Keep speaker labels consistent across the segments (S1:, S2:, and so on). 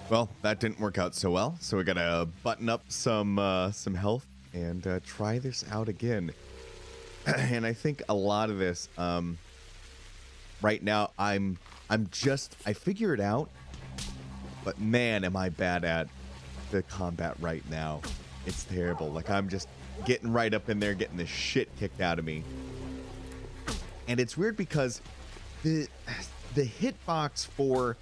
S1: Well, that didn't work out so well, so we gotta button up some health and try this out again. And I think a lot of this, right now, I figure it out, but man, am I bad at the combat right now. It's terrible. Like, I'm just getting right up in there, getting the shit kicked out of me. And it's weird because the hitbox for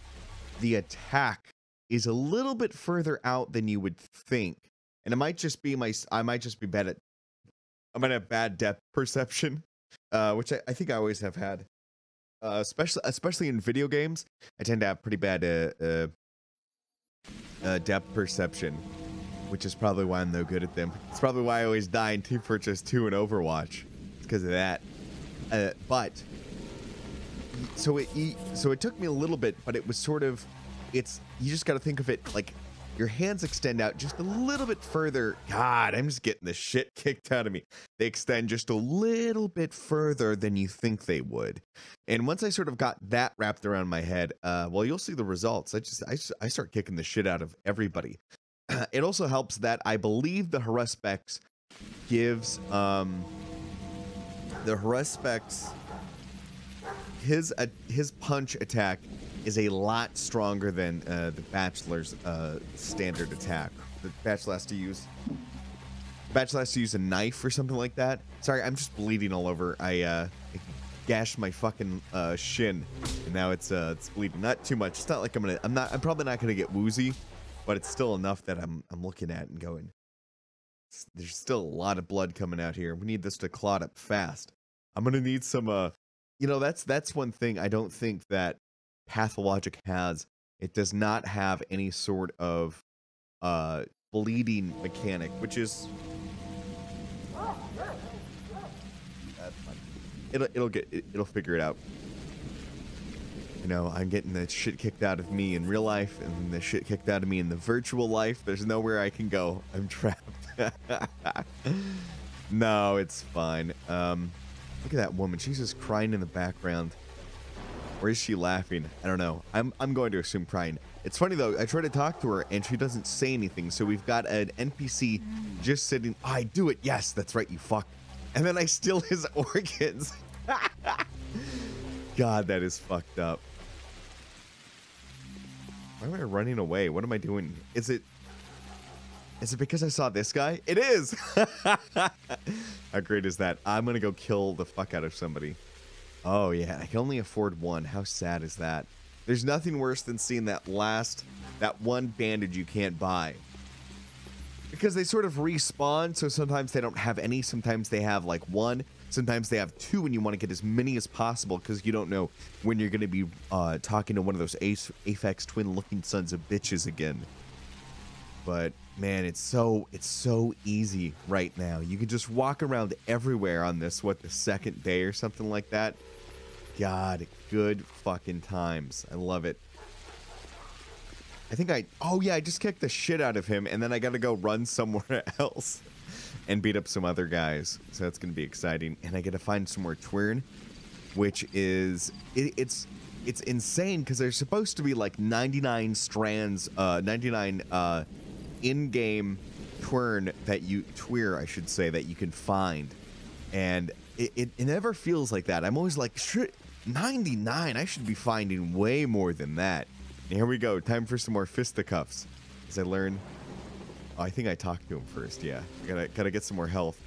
S1: the attack is a little bit further out than you would think. And it might just be I might have bad depth perception, which I think I always have had. Especially in video games, I tend to have pretty bad depth perception, which is probably why I'm no good at them. It's probably why I always die in Team Fortress 2 and Overwatch. It's because of that. So it took me a little bit, but it was sort of, you just got to think of it like your hands extend out just a little bit further. God, I'm just getting the shit kicked out of me. They extend just a little bit further than you think they would. And once I sort of got that wrapped around my head, well, you'll see the results. I start kicking the shit out of everybody. It also helps that I believe the Haruspex gives his punch attack is a lot stronger than the Bachelor's standard attack. The Bachelor has to use a knife or something like that. Sorry, I'm just bleeding all over. I gashed my fucking shin, and now it's bleeding. Not too much. It's not like I'm probably not gonna get woozy, but it's still enough that I'm looking at and going, there's still a lot of blood coming out here. We need this to clot up fast. I'm gonna need some that's one thing I don't think that Pathologic has. It does not have any sort of bleeding mechanic, which is that's fine. It'll figure it out. You know, I'm getting the shit kicked out of me in real life and the shit kicked out of me in the virtual life. There's nowhere I can go. I'm trapped. No, it's fine. Look at that woman. She's just crying in the background. Or is she laughing? I don't know. I'm going to assume crying. It's funny though. I try to talk to her and she doesn't say anything. So we've got an NPC just sitting. Oh, I do it. Yes, that's right. You fuck. And then I steal his organs. God, that is fucked up. Why am I running away? What am I doing? Is it because I saw this guy? It is. How great is that? I'm gonna go kill the fuck out of somebody. Oh yeah, I can only afford one. How sad is that? There's nothing worse than seeing that one bandage you can't buy. Because they sort of respawn, so sometimes they don't have any, sometimes they have like one, sometimes they have two, and you want to get as many as possible because you don't know when you're going to be talking to one of those Aphex Twin looking sons of bitches again. But man, it's so easy right now. You can just walk around everywhere on this, the second day or something like that. God, good fucking times. I love it. I just kicked the shit out of him, and then I gotta go run somewhere else and beat up some other guys. So that's gonna be exciting. And I gotta find some more Twirn, which is it's insane because there's supposed to be like 99 strands, 99 in-game Twirn that you can find, and it never feels like that. I'm always like, shit, 99. I should be finding way more than that. And here we go. Time for some more fisticuffs. As I learn, I think I talked to him first. Yeah, gotta get some more health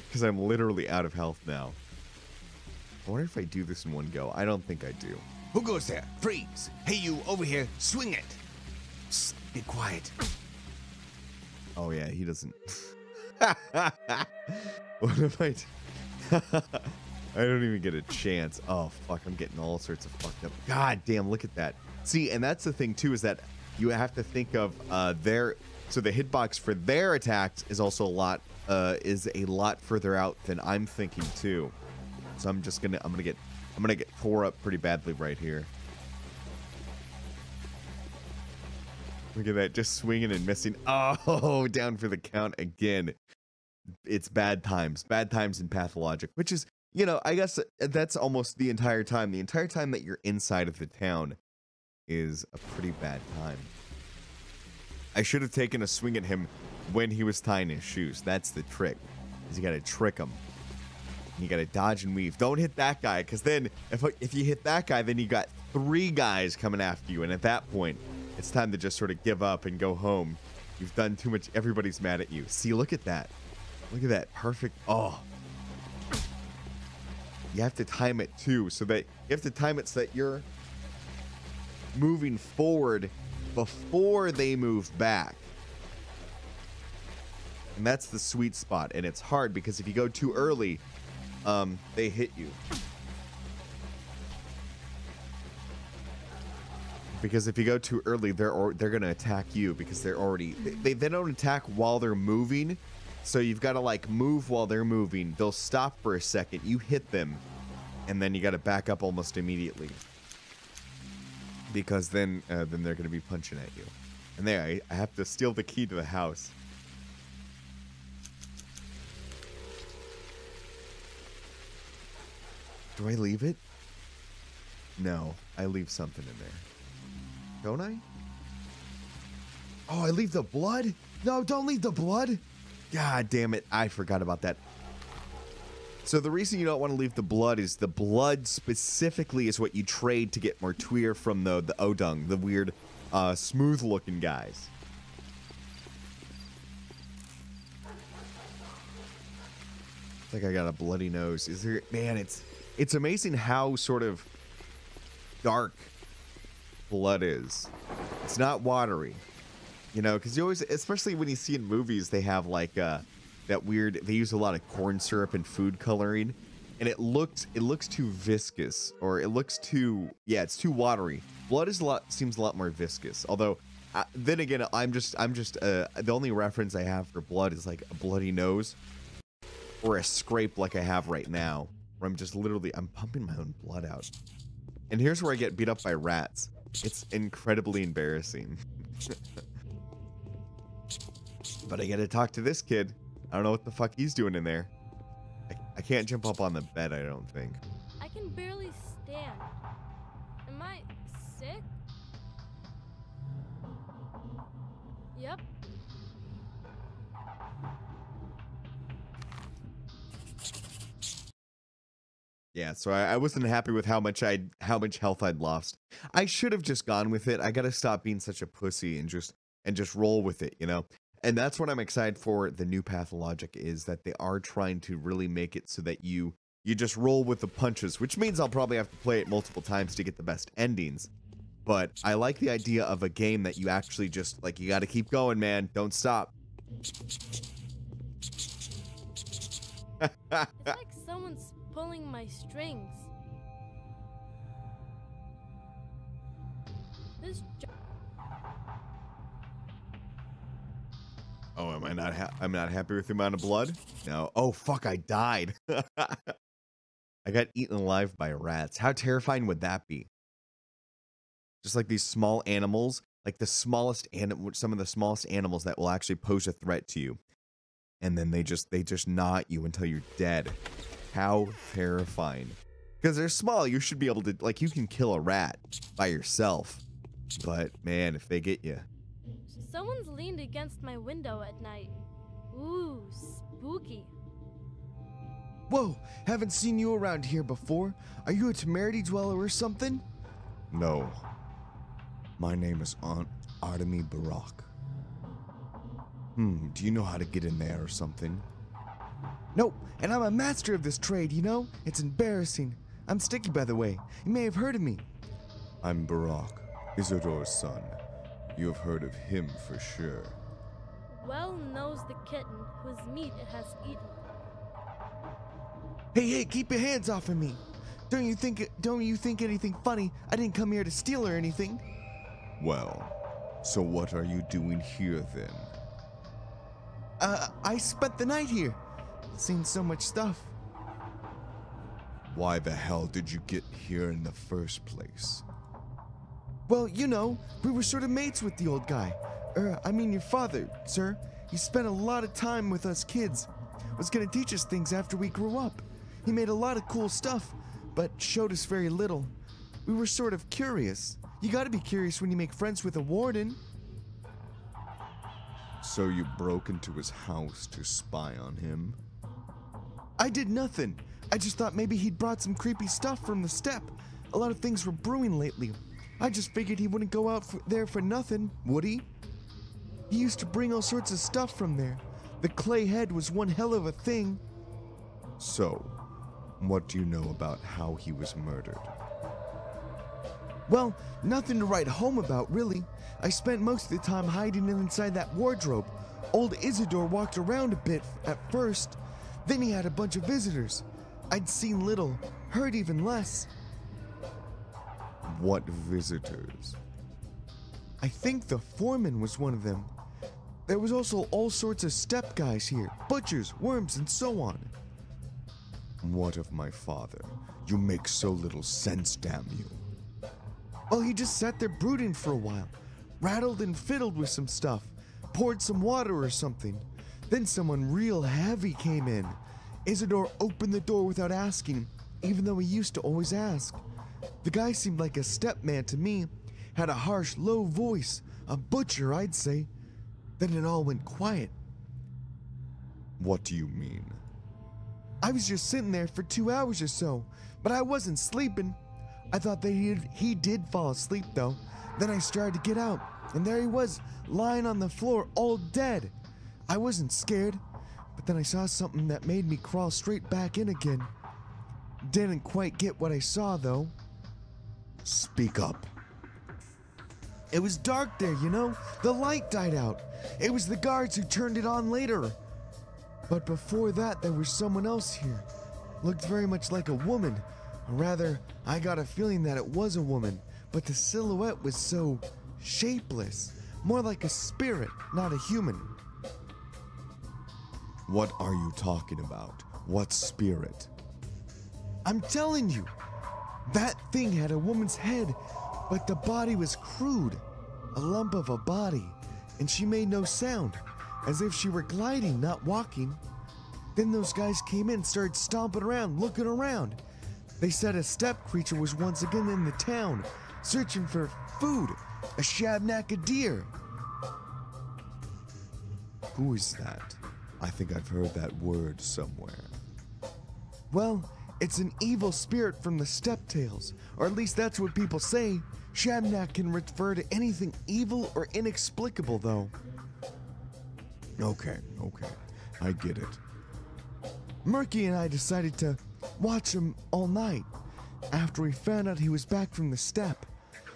S1: because I'm literally out of health now. I wonder if I do this in one go. I don't think I do.
S2: Who goes there? Freeze! Hey, you over here! Swing it! Psst, be quiet.
S1: Oh yeah, he doesn't. What if I? I don't even get a chance. Oh fuck, I'm getting all sorts of fucked up. God damn, look at that. See, and that's the thing too, is that you have to think of so the hitbox for their attacks is also a lot further out than I'm thinking too. So I'm gonna get tore up pretty badly right here. Look at that, just swinging and missing. Oh, down for the count again. It's bad times in Pathologic, which is, I guess that's almost the entire time. The entire time that you're inside of the town is a pretty bad time. I should have taken a swing at him when he was tying his shoes. That's the trick. Is you got to trick him. You got to dodge and weave. Don't hit that guy, because then if you hit that guy, then you got 3 guys coming after you. And at that point, it's time to just sort of give up and go home. You've done too much. Everybody's mad at you. See, look at that. Look at that. Perfect. Oh. You have to time it too, so that you have to time it so that you're moving forward before they move back. And that's the sweet spot. And it's hard because if you go too early, they hit you. Because if you go too early, they're gonna attack you because they're already they don't attack while they're moving. So you've got to like move while they're moving. They'll stop for a second. You hit them, and then you got to back up almost immediately. Because then they're going to be punching at you. And there, I have to steal the key to the house. Do I leave it? No, I leave something in there. Don't I? Oh, I leave the blood? No, don't leave the blood. God damn it. I forgot about that. So the reason you don't want to leave the blood is the blood specifically is what you trade to get more Tuir from the Odung, the weird, smooth looking guys. I think I got a bloody nose. Is there, man, it's amazing how sort of dark blood is. It's not watery. You know, because you always, especially when you see in movies, they have like that weird. They use a lot of corn syrup and food coloring, and it looks too viscous, or it looks too, yeah, it's too watery. Blood seems a lot more viscous. Although, then again, I'm just the only reference I have for blood is like a bloody nose, or a scrape like I have right now, where I'm pumping my own blood out. And here's where I get beat up by rats. It's incredibly embarrassing. But I gotta talk to this kid. I don't know what the fuck he's doing in there. I can't jump up on the bed, I don't think.
S3: I can barely stand. Am I sick? Yep.
S1: Yeah, so I wasn't happy with how much health I'd lost. I should have just gone with it. I gotta stop being such a pussy and just roll with it, you know? And that's what I'm excited for the new Pathologic, is that they are trying to really make it so that you just roll with the punches, which means I'll probably have to play it multiple times to get the best endings. But I like the idea of a game that you actually just, like, you gotta keep going, man. Don't stop.
S3: It's like someone's pulling my strings. This
S1: Oh, I'm not happy with the amount of blood? No. Oh, fuck, I died. I got eaten alive by rats. How terrifying would that be? Just like these small animals, like the smallest some of the smallest animals that will actually pose a threat to you. And then they just gnaw at you until you're dead. How terrifying. Because they're small, you should be able to, like, you can kill a rat by yourself. But, man, if they get you.
S3: Someone's leaned against my window at night. Ooh, spooky.
S4: Whoa, haven't seen you around here before. Are you a temerity dweller or something?
S5: No. My name is Aunt Artemy Barak. Do you know how to get in there or something?
S4: Nope, and I'm a master of this trade, you know? It's embarrassing. I'm Sticky, by the way. You may have heard of me.
S5: I'm Barak, Isodor's son. You have heard of him for sure.
S3: Well knows the kitten whose meat it has eaten.
S4: Hey, keep your hands off of me. Don't you think anything funny? I didn't come here to steal or anything.
S5: Well, so what are you doing here then?
S4: I spent the night here. Seen so much stuff.
S5: Why the hell did you get here in the first place?
S4: Well, you know, we were sort of mates with the old guy. I mean your father, sir. He spent a lot of time with us kids. Was gonna teach us things after we grew up. He made a lot of cool stuff, but showed us very little. We were sort of curious. You gotta be curious when you make friends with a warden.
S5: So you broke into his house to spy on him?
S4: I did nothing. I just thought maybe he'd brought some creepy stuff from the steppe. A lot of things were brewing lately. I just figured he wouldn't go out there for nothing, would he? He used to bring all sorts of stuff from there. The clay head was one hell of a thing.
S5: So, what do you know about how he was murdered?
S4: Well, nothing to write home about, really. I spent most of the time hiding inside that wardrobe. Old Isidore walked around a bit at first. Then he had a bunch of visitors. I'd seen little, heard even less.
S5: What visitors?
S4: I think the foreman was one of them. There was also all sorts of steppe guys here, butchers, worms, and so on.
S5: What of my father? You make so little sense, damn you.
S4: Well, he just sat there brooding for a while, rattled and fiddled with some stuff, poured some water or something. Then someone real heavy came in. Isidore opened the door without asking, even though he used to always ask. The guy seemed like a steppe man to me, had a harsh, low voice, a butcher, I'd say. Then it all went quiet.
S5: What do you mean?
S4: I was just sitting there for 2 hours or so, but I wasn't sleeping. I thought that he did fall asleep though. Then I started to get out, and there he was, lying on the floor, all dead. I wasn't scared, but then I saw something that made me crawl straight back in again. Didn't quite get what I saw though.
S5: Speak up.
S4: It was dark there, you know? The light died out. It was the guards who turned it on later. But before that, there was someone else here. Looked very much like a woman. Or rather, I got a feeling that it was a woman, but the silhouette was so shapeless. More like a spirit, not a human.
S5: What are you talking about? What spirit?
S4: I'm telling you, that thing had a woman's head, but the body was crude. A lump of a body, and she made no sound, as if she were gliding, not walking. Then those guys came in and started stomping around, looking around. They said a steppe creature was once again in the town, searching for food, a shabnak, a deer.
S5: Who is that? I think I've heard that word somewhere.
S4: Well, it's an evil spirit from the steppe tales, or at least that's what people say. Shabnak can refer to anything evil or inexplicable, though.
S5: Okay, I get it.
S4: Murky and I decided to watch him all night. After we found out he was back from the steppe,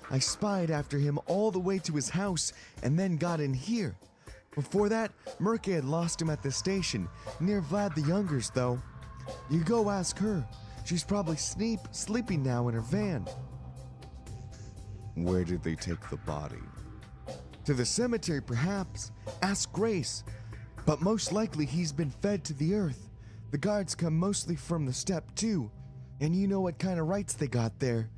S4: I spied after him all the way to his house and then got in here. Before that, Murky had lost him at the station, near Vlad the Younger's, though. You go ask her. She's probably sleeping now in her van.
S5: Where did they take the body?
S4: To the cemetery, perhaps. Ask Grace. But most likely he's been fed to the earth. The guards come mostly from the steppe, too. And you know what kind of rights they got there.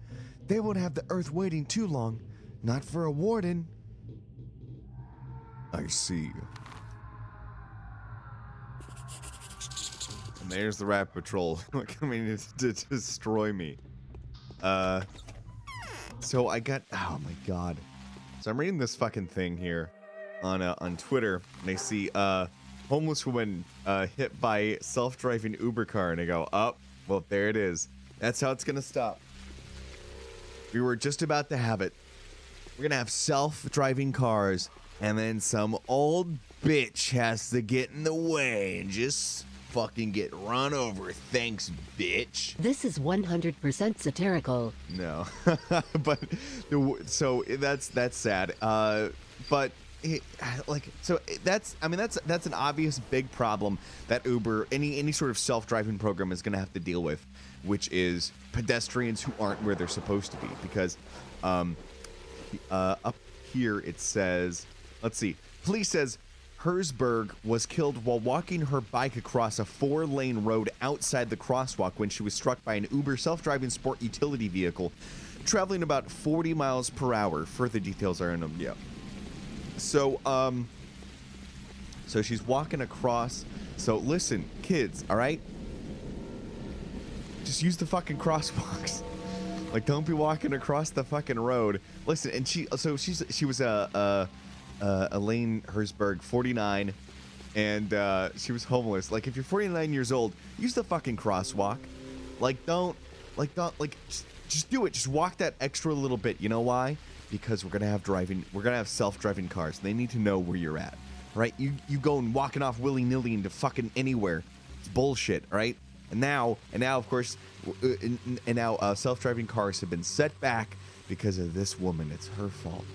S4: They won't have the earth waiting too long. Not for a warden.
S5: I see.
S1: And there's the rat patrol coming to destroy me. So I got, oh my god. So I'm reading this fucking thing here on Twitter, and I see homeless woman hit by self-driving Uber car, and I go, oh, well, there it is. That's how it's gonna stop. We were just about to have it. We're gonna have self-driving cars, and then some old bitch has to get in the way and just fucking get run over. Thanks, bitch.
S6: This is 100% satirical.
S1: No, but so that's sad. But that's an obvious big problem that Uber, any sort of self-driving program is going to have to deal with, which is pedestrians who aren't where they're supposed to be. Because up here it says, let's see, police says Herzberg was killed while walking her bike across a 4-lane road outside the crosswalk when she was struck by an Uber self-driving sport utility vehicle traveling about 40 miles per hour. Further details are in them. Yeah. So, so she's walking across. So listen, kids, all right? Just use the fucking crosswalks. Like, don't be walking across the fucking road. Listen, and she was Elaine Herzberg, 49, and she was homeless. Like, if you're 49 years old, use the fucking crosswalk. Like, just do it. Just walk that extra little bit. You know why? Because we're gonna have self-driving cars. They need to know where you're at, right? You going walking off willy-nilly into fucking anywhere. It's bullshit, right? And now, of course, self-driving cars have been set back because of this woman. It's her fault,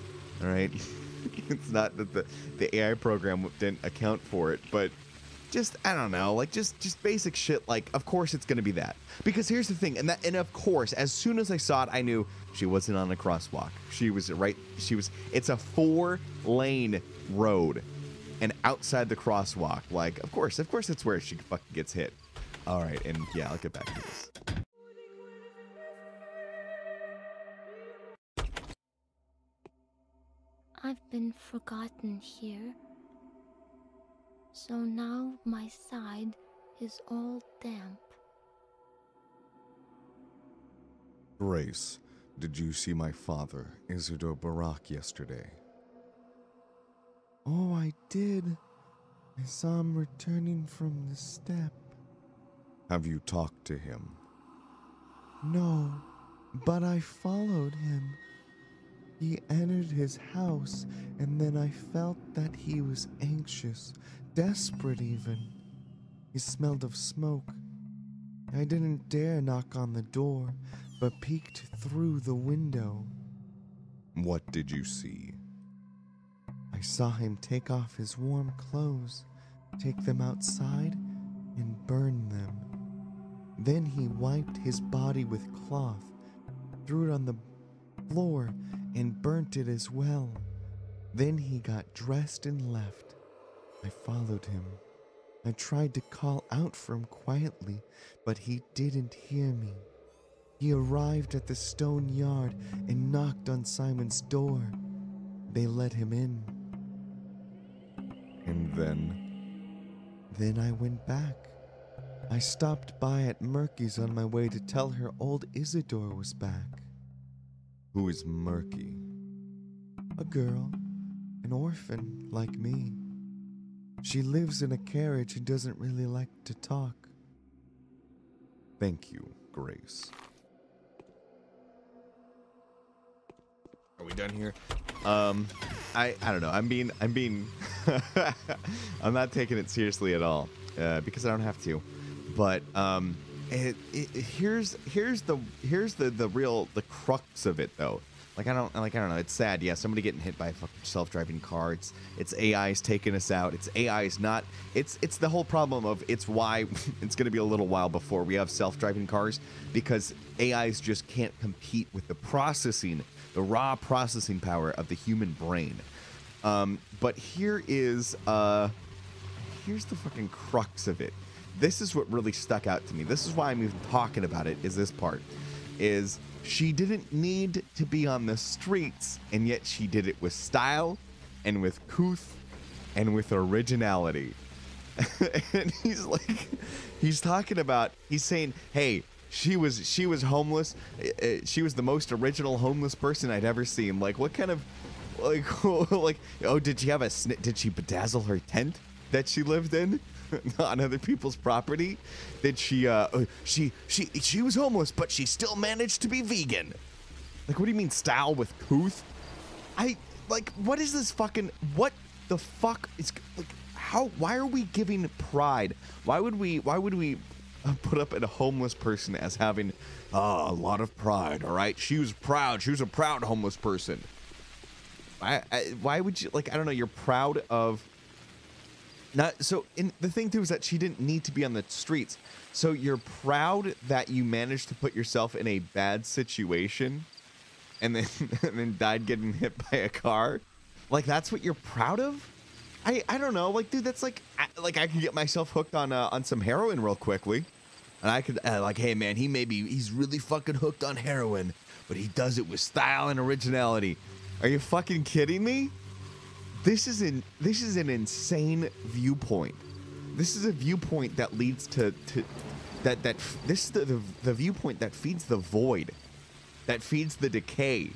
S1: all right? It's not that the AI program didn't account for it, but just, I don't know, like just basic shit. Like, of course it's gonna be that, because here's the thing, and of course, as soon as I saw it, I knew she wasn't on a crosswalk. It's a 4-lane road, and outside the crosswalk, like, of course it's where she fucking gets hit. All right, and yeah, I'll get back to this.
S7: I've been forgotten here. So now my side is all damp.
S5: Grace, did you see my father, Isidore Barak, yesterday?
S4: Oh, I did. I saw him returning from the step.
S5: Have you talked to him?
S4: No, but I followed him. He entered his house, and then I felt that he was anxious, desperate even. He smelled of smoke. I didn't dare knock on the door, but peeked through the window.
S5: What did you see?
S4: I saw him take off his warm clothes, take them outside, and burn them. Then he wiped his body with cloth, threw it on the floor, and burnt it as well. Then he got dressed and left. I followed him. I tried to call out for him quietly, but he didn't hear me. He arrived at the stone yard and knocked on Simon's door. They let him in.
S5: And then?
S4: Then I went back. I stopped by at Murky's on my way to tell her old Isidore was back.
S5: Who is Murky?
S4: A girl, an orphan like me. She lives in a carriage and doesn't really like to talk.
S5: Thank you, Grace.
S1: Are we done here? I don't know. I'm being I'm not taking it seriously at all, because I don't have to. But here's the real crux of it though. I don't know. It's sad. Yeah, somebody getting hit by a fucking self-driving car. It's AI's taking us out. It's AI's not. It's the whole problem of it's why it's going to be a little while before we have self-driving cars, because AI's just can't compete with the raw processing power of the human brain. But here's the fucking crux of it. This is what really stuck out to me. This is why I'm even talking about it, is this part. Is she didn't need to be on the streets, and yet she did it with style and with couth and with originality. And he's saying, hey, she was homeless. She was the most original homeless person I'd ever seen. Like, what kind of, did she bedazzle her tent that she lived in on other people's property? Did she was homeless, but she still managed to be vegan? Like, what do you mean style with couth? What is this fucking, what the fuck is, like, why are we giving pride? Why would we put up a homeless person as having a lot of pride? All right, she was proud. She was a proud homeless person. Why would you, I don't know, you're proud of not, so the thing too is that she didn't need to be on the streets. So you're proud that you managed to put yourself in a bad situation and then died getting hit by a car? Like, that's what you're proud of? I don't know, dude, that's I could get myself hooked on some heroin real quickly, and I could hey man, he's really fucking hooked on heroin, but he does it with style and originality. Are you fucking kidding me? This is an insane viewpoint. This is a viewpoint that leads to this is the viewpoint that feeds the void, that feeds the decay,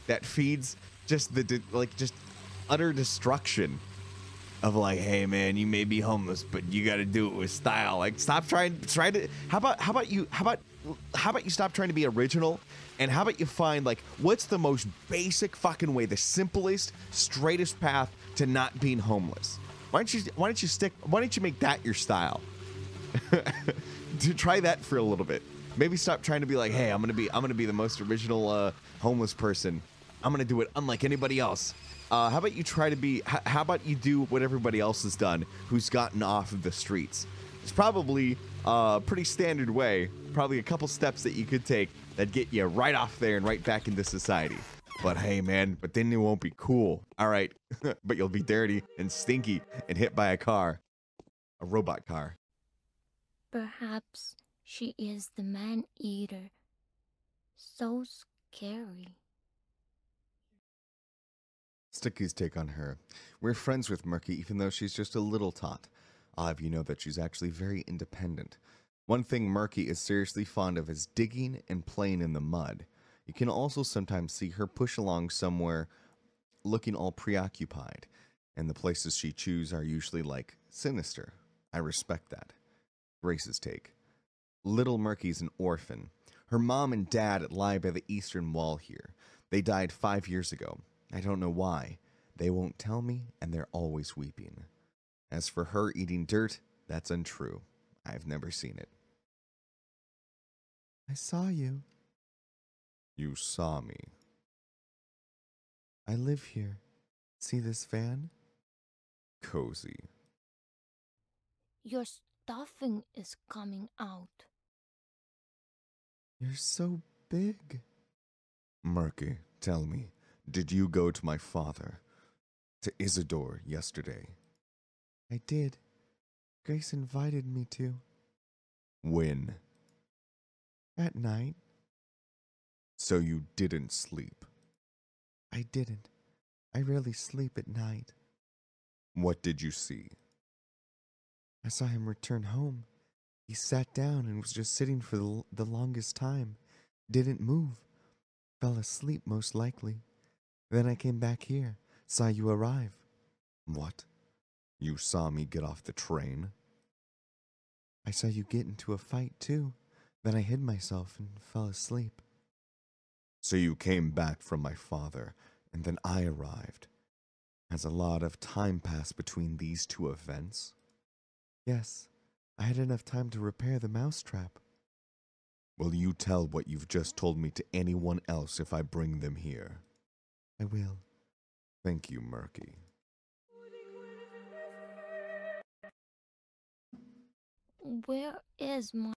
S1: that feeds just utter destruction of like, hey man, you may be homeless, but you got to do it with style. Like, stop trying to. How about you stop trying to be original, and how about you find like what's the most basic fucking way, the simplest, straightest path to not being homeless? Why don't you make that your style? To try that for a little bit. Maybe stop trying to be like, hey, I'm gonna be the most original homeless person. I'm gonna do it unlike anybody else. How about you try to be? How about you do what everybody else has done, who's gotten off of the streets? It's probably a pretty standard way. Probably a couple steps that you could take that get you right off there and right back into society. But hey, man, but then it won't be cool. All right, but you'll be dirty and stinky and hit by a robot car.
S7: Perhaps she is the man-eater. So scary.
S5: Sticky's take on her. We're friends with Murky, even though she's just a little tot. I'll have you know that she's actually very independent. One thing Murky is seriously fond of is digging and playing in the mud. You can also sometimes see her push along somewhere looking all preoccupied, and the places she chooses are usually like sinister. I respect that. Grace's take. Little Murky's an orphan. Her mom and dad lie by the eastern wall here. They died 5 years ago. I don't know why. They won't tell me, and they're always weeping. As for her eating dirt, that's untrue. I've never seen it.
S4: I saw you.
S5: You saw me.
S4: I live here. See this van?
S5: Cozy.
S7: Your stuffing is coming out.
S4: You're so big.
S5: Murky, tell me, did you go to my father, to Isidore, yesterday?
S4: I did. Grace invited me to.
S5: When?
S4: At night.
S5: So you didn't sleep.
S4: I didn't. I rarely sleep at night.
S5: What did you see?
S4: I saw him return home. He sat down and was just sitting for the longest time. Didn't move. Fell asleep, most likely. Then I came back here. Saw you arrive.
S5: What? You saw me get off the train?
S4: I saw you get into a fight, too. Then I hid myself and fell asleep.
S5: So you came back from my father, and then I arrived. Has a lot of time passed between these two events?
S4: Yes, I had enough time to repair the mousetrap.
S5: Will you tell what you've just told me to anyone else if I bring them here?
S4: I will.
S5: Thank you, Murky.
S7: Where is my...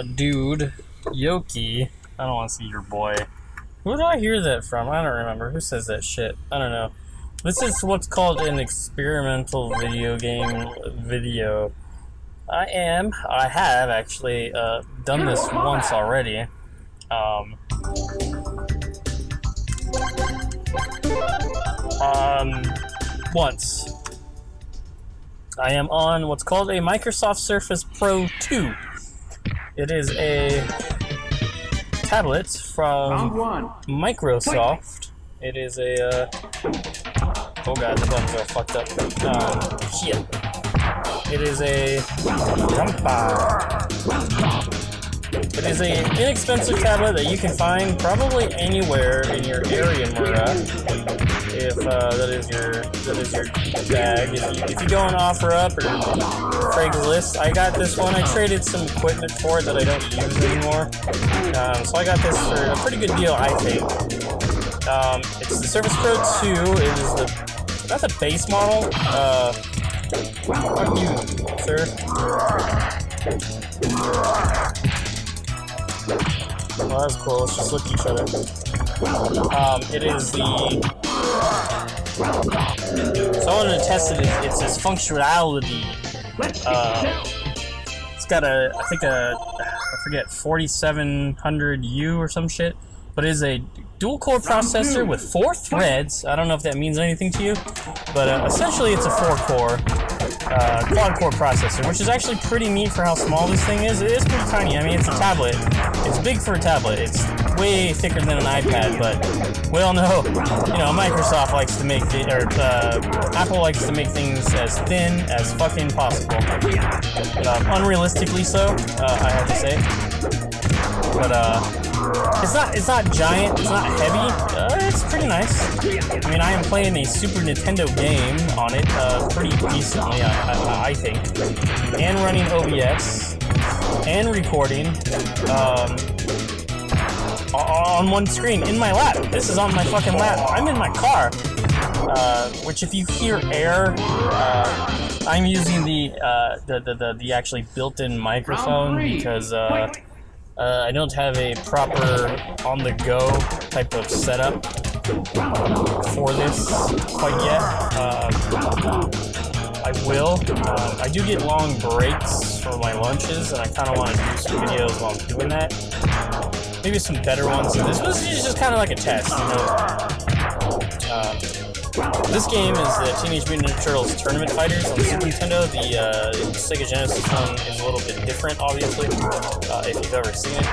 S8: dude, Yoki. I don't want to see your boy. Who did I hear that from? I don't remember. Who says that shit? I don't know. This is what's called an experimental video game video. I have actually done this once already. Once. I am on what's called a Microsoft Surface Pro 2. It is a tablet from Microsoft. It is a, oh god, the buttons are fucked up. Shit. It is a It is a inexpensive tablet that you can find probably anywhere in your area, Mura. If that is your bag. If you go on OfferUp or Craigslist, I got this one. I traded some equipment for it that I don't use anymore. So I got this for a pretty good deal, I think. It's the Surface Pro 2. It is that's a base model. Fuck you, sir. Well, that's cool. Let's just look at each other. It is the... So I wanted to test it. It's its functionality. It's got I forget, 4700U or some shit. But it is a dual-core processor with 4 threads. I don't know if that means anything to you. But essentially it's a 4-core quad-core processor, which is actually pretty neat for how small this thing is. It is pretty tiny. I mean, it's a tablet. It's big for a tablet. It's way thicker than an iPad, but we all know, Microsoft likes to make Apple likes to make things as thin as fucking possible. Unrealistically so, I have to say. But it's not giant. It's not heavy. It's pretty nice. I mean, I am playing a Super Nintendo game on it pretty decently, I think, and running OBS and recording on one screen in my lap. This is on my fucking lap. I'm in my car, which if you hear air, I'm using the actually built-in microphone because I don't have a proper on-the-go type of setup for this quite yet. I will. I do get long breaks for my lunches, and I kind of want to do some videos while I'm doing that. Maybe some better ones. This was just kind of like a test, This game is the Teenage Mutant Ninja Turtles Tournament Fighters on the Super Nintendo. The Sega Genesis one is a little bit different, obviously, if you've ever seen it.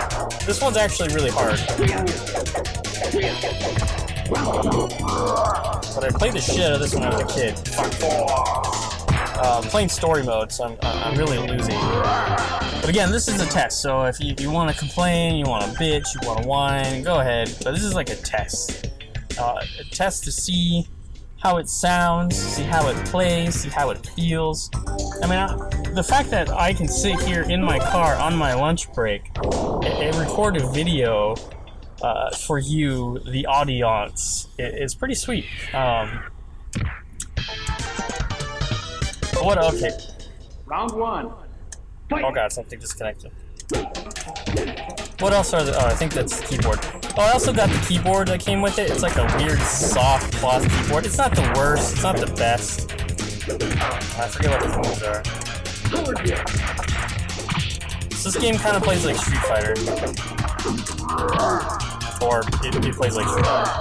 S8: This one's actually really hard. But I played the shit out of this when I was a kid. Playing story mode, so I'm really losing. But again, this is a test, so if you want to complain, you want to bitch, you want to whine, go ahead. But this is like a test. A test to see how it sounds, see how it plays, see how it feels. I mean, the fact that I can sit here in my car on my lunch break and record a video for you, the audience, is pretty sweet. Okay.
S9: Round 1. Fight.
S8: Oh god, something disconnected. What else are there? Oh, I think that's the keyboard. Oh, I also got the keyboard that came with it. It's like a weird soft cloth keyboard. It's not the worst. It's not the best. I forget what the moves are. So this game kind of plays like Street Fighter. Or it plays like Street Fighter.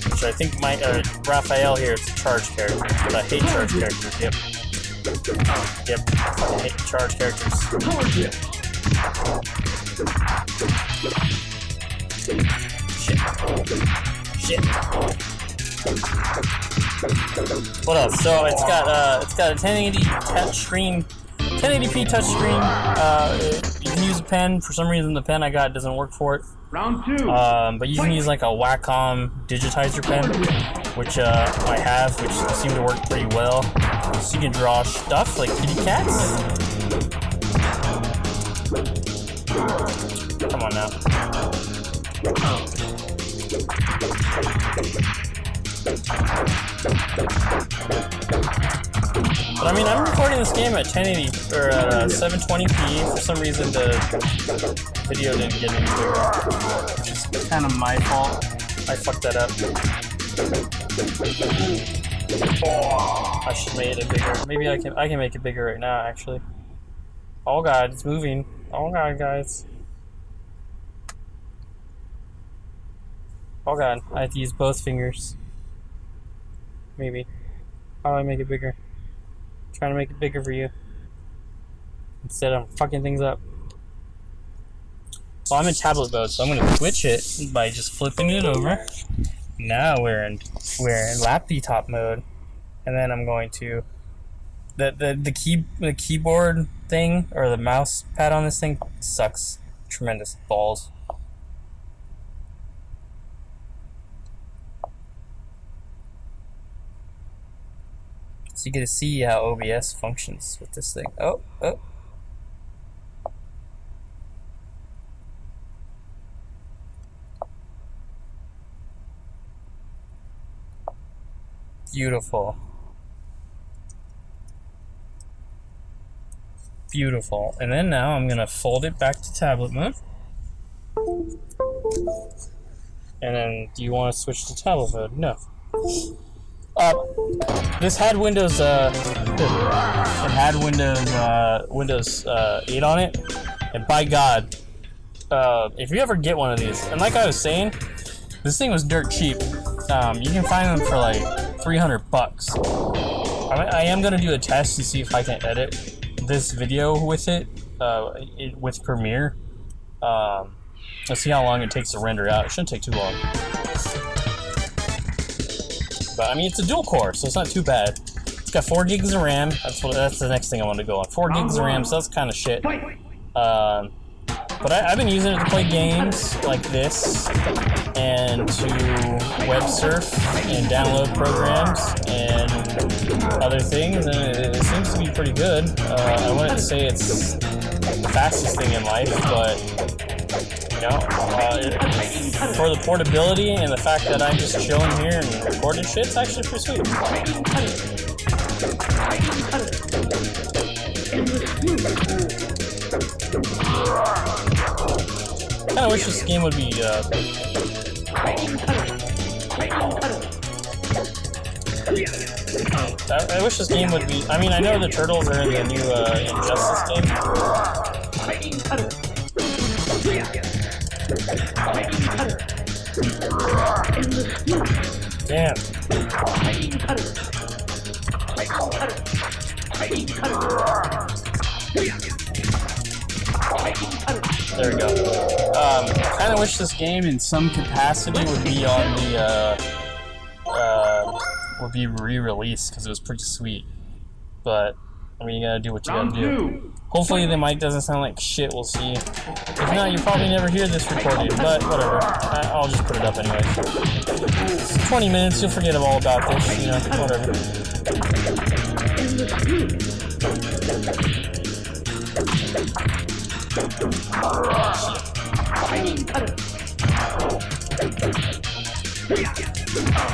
S8: Which I think Raphael here is a charge character. But I hate charge characters. Yep. Yep. I hate charge characters. Shit. What else? So it's got a 1080 touchscreen, 1080p touchscreen. You can use a pen. For some reason, the pen I got doesn't work for it.
S9: Round 2.
S8: But you can use like a Wacom digitizer pen, which I have, which seem to work pretty well. So you can draw stuff like kitty cats. Come on now. But I mean, I'm recording this game at 1080 or 720p. For some reason, the video didn't get any bigger. It's kind of my fault. I fucked that up. I should make it bigger. Maybe I can make it bigger right now, actually. Oh god, it's moving. Oh god, guys. Oh god, I have to use both fingers. Maybe. How do I make it bigger? I'm trying to make it bigger for you. Instead of fucking things up. Well, I'm in tablet mode, so I'm gonna switch it by just flipping it over. Now we're in lappy top mode, and then I'm going to the keyboard thing or the mouse pad on this thing sucks tremendous balls. So you get to see how OBS functions with this thing. Oh. Beautiful. Beautiful. And then now I'm gonna fold it back to tablet mode. And then, do you want to switch to tablet mode? No. This had Windows 8 on it, and by God, if you ever get one of these, and like I was saying, this thing was dirt cheap. You can find them for like $300. I am gonna do a test to see if I can edit this video with it, with Premiere. Let's see how long it takes to render out. It shouldn't take too long. But I mean, it's a dual core, so it's not too bad. It's got 4 gigs of RAM. That's the next thing I want to go on. 4 gigs of RAM, so that's kind of shit. But I've been using it to play games like this, and to web surf and download programs and other things, and it seems to be pretty good. I wouldn't say it's the fastest thing in life, but you know, for the portability and the fact that I'm just chilling here and recording shit, it's actually pretty sweet. I kinda wish this game would be, I wish this game would be, I mean, I know the turtles are in the new, Injustice game. Damn. There we go. I kinda wish this game in some capacity would be on the, would be re-released, because it was pretty sweet. But, I mean, you gotta do what you gotta do. Hopefully the mic doesn't sound like shit, we'll see. If not, you'll probably never hear this recording, but whatever. I'll just put it up anyway. It's 20 minutes, you'll forget all about this, you know, whatever.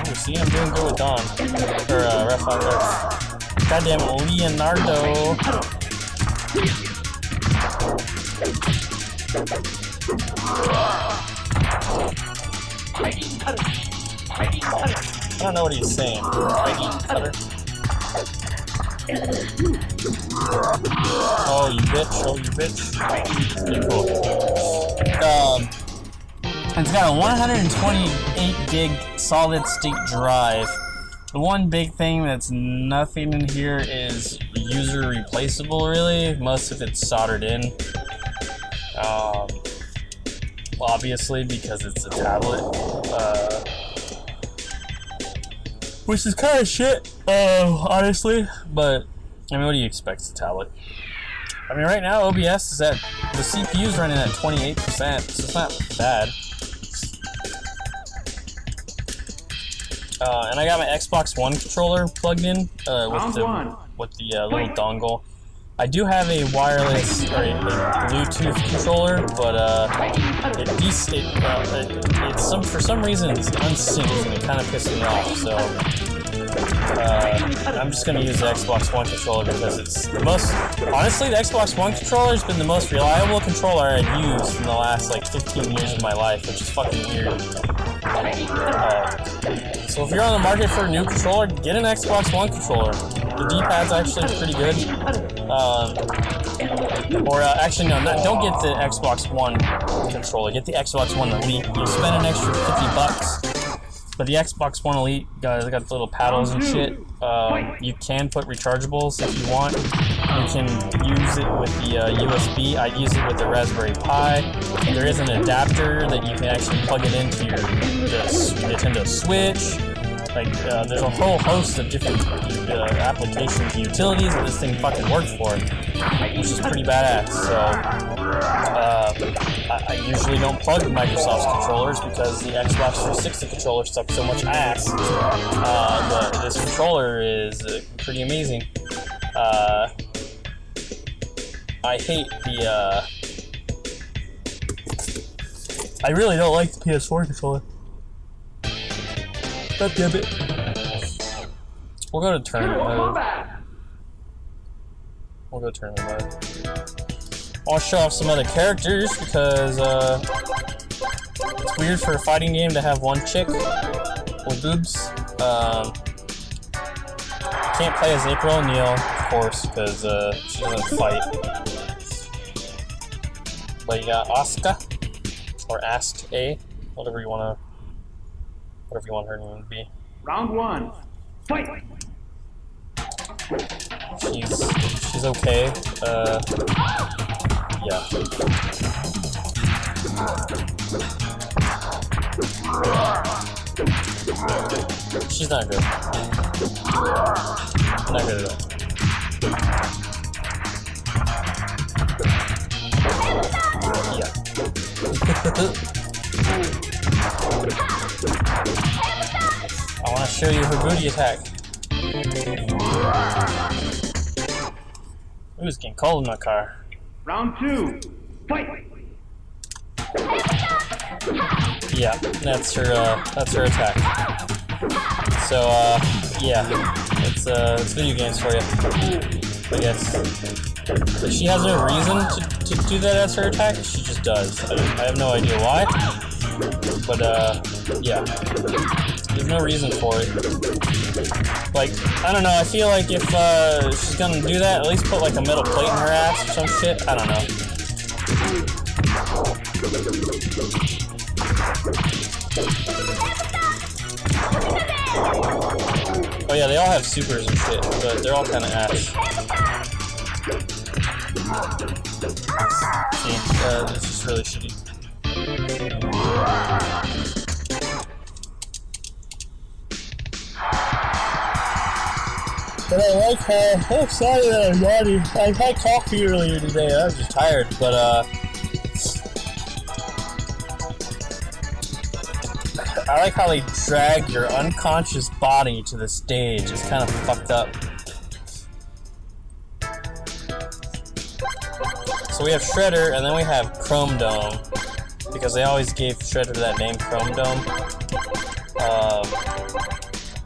S8: Oh, see, I'm doing good with Don. Or, Ref on Ref. Goddamn Leonardo. I don't know what he's saying. Oh, you bitch. Oh, you bitch. Pretty cool. It's got a 128 gig solid state drive. The one big thing that's nothing in here is user replaceable, really. Most of it's soldered in. Obviously, because it's a tablet. Which is kind of shit, honestly. But, I mean, what do you expect? It's a tablet. I mean, right now, OBS is at, the CPU's running at 28%, so it's not bad. And I got my Xbox One controller plugged in with the little dongle. I do have a wireless or a Bluetooth controller, but it's for some reason it's unsynced and it kind of pisses me off. So I'm just gonna use the Xbox One controller because it's the most. Honestly, the Xbox One controller has been the most reliable controller I've used in the last like 15 years of my life, which is fucking weird. So if you're on the market for a new controller, get an Xbox One controller. The D-pad's actually pretty good. Actually, no, don't get the Xbox One controller. Get the Xbox One Elite. You spend an extra $50. But the Xbox One Elite got the little paddles and shit. You can put rechargeables if you want. You can use it with the USB. I use it with the Raspberry Pi. There is an adapter that you can actually plug it into your Nintendo Switch. Like, there's a whole host of different applications and utilities that this thing fucking works for, which is pretty badass. So, I usually don't plug Microsoft's controllers because the Xbox 360 controller sucks so much ass. But this controller is pretty amazing. I hate the, I really don't like the PS4 controller. God damn it. We'll go to tournament mode. We'll go to tournament mode. I'll show off some other characters because it's weird for a fighting game to have one chick with boobs. Can't play as April O'Neil, of course, because she doesn't fight. But you got Asuka, or Ask A, whatever you want her name to be.
S9: Round one. Fight.
S8: She's okay. Yeah. She's not good. Not good at all. Yeah. I want to show you her booty attack. Ooh, it's getting cold in my car.
S9: Round two. Fight.
S8: Yeah, that's her attack. So, yeah, it's video games for you, I guess. But she has no reason to do that as her attack, she just does. I have no idea why, but, yeah. There's no reason for it. Like, I don't know, I feel like if, she's gonna do that, at least put, like, a metal plate in her ass or some shit, I don't know. Oh yeah, they all have supers and shit, but they're all kind of ass. See, it's just really shitty. But I like how, I'm sorry that I'm naughty. I had coffee earlier today, I was just tired, but I like how they drag your unconscious body to the stage. It's kind of fucked up. So we have Shredder, and then we have Chrome Dome, because they always gave Shredder that name, Chrome Dome.